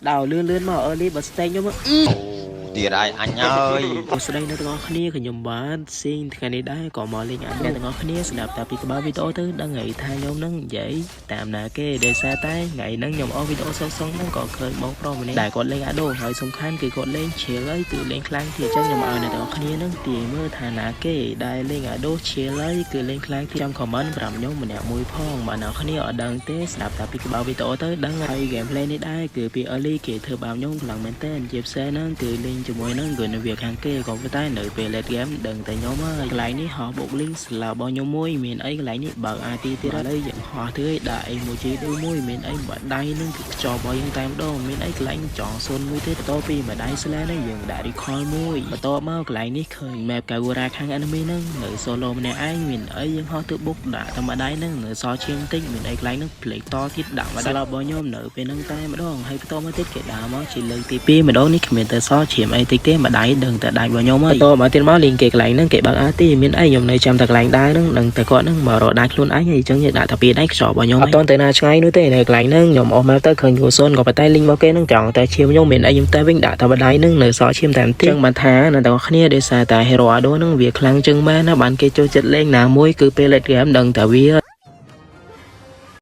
đào lươn lươn mà ở đây bật tay nhau mà tiền ai anh ơi sau đây nó có khné cái nhom bán xin cái này đấy có mò lên ảnh đây nó có khné sẽ đạp tập cái bao video thứ đang ngày thay nhau nâng dễ tạm là cái để xa tay ngày nâng nhom ở video song song nó có khơi bóng pro mình đại cột lên á đồ hỏi song khăn cái cột lên chia lấy từ lên khăn thì chắc nhom ở này nó khné nâng tiền mưa thà nã cái đại lên á đồ chia lấy từ lên khăn thì trong comment làm nhom mình nè mùi phong mà nó khné ở đằng test đạp tập cái bao video tới đang ngày gameplay nàyได้คือปีearly គេធ្វើបាវញងខ្លាំងមែនតើជាផ្សេងហ្នឹងគឺលេងជាមួយនឹងគឺនៅវាខាងគេក៏ប៉ុន្តែនៅពេល late game ដឹងតែខ្ញុំហើយកន្លែងនេះហោះបុកលីងស្លារបស់ខ្ញុំមួយមានអីកន្លែងនេះបើក IT ទៀតឥឡូវយើងហោះទៅដាក់អីមួយជីដូចមួយមានអីបាដៃនឹងគឺខ្ចប់របស់យើងតែម្ដងមានអីកន្លែងចងសូនមួយទៀតបន្ទាប់ពីបាដៃ slash ហ្នឹងយើងដាក់ recall មួយបន្ទាប់មកកន្លែងនេះឃើញ map Kagura ខាង enemy ហ្នឹងនៅ solo ម្នាក់ឯងមានអីយើងហោះទៅបុកដាក់តែម្ដាយហ្នឹងនៅសល់ឈាមតិចមានអីកន្លែងហ្នឹង play តទៀតដាក់មកដល់របស់ខ្ញុំនៅពេលហ្នឹងតែម្ដងហើយបន្ទាប់មកទៀតគេដាក់មកជាលើកទី2ម្ដងនេះគ្មានតែសល់ឈាមអីតិចទេម្ដាយដឹងតែដាច់របស់ខ្ញុំហើយបន្ទាប់មកទៀតមកលេងគេកន្លែងហ្នឹងគេបើក RT មានអីខ្ញុំនៅចាំតែកន្លែងដែរហ្នឹងដឹងតែគាត់ហ្នឹងមករកដាច់ខ្លួនឯងហើយអញ្ចឹងយើងដាក់តែពីដៃខ្ចប់របស់ខ្ញុំអត់តទៅណាឆ្ងាយនោះទេនៅកន្លែងហ្នឹងខ្ញុំអស់មកទៅឃើញគូសូនក៏ប៉ុន្តែលេងមកគេហ្នឹងចង់តែឈាមខ្ញុំមានអីខ្ញុំតែវិញដាក់តែម្ដាយហ្នឹងនៅសល់ឈាមតែបន្តិចអញ្ចឹងបានថានៅតែគ្នាដោយសារតែ Hero Ado ហ្នឹងវាខ្លាំងជាងមែនណាបានគេចូលចិត្តលេងណាមួយគឺពេល late game ដឹងតែវា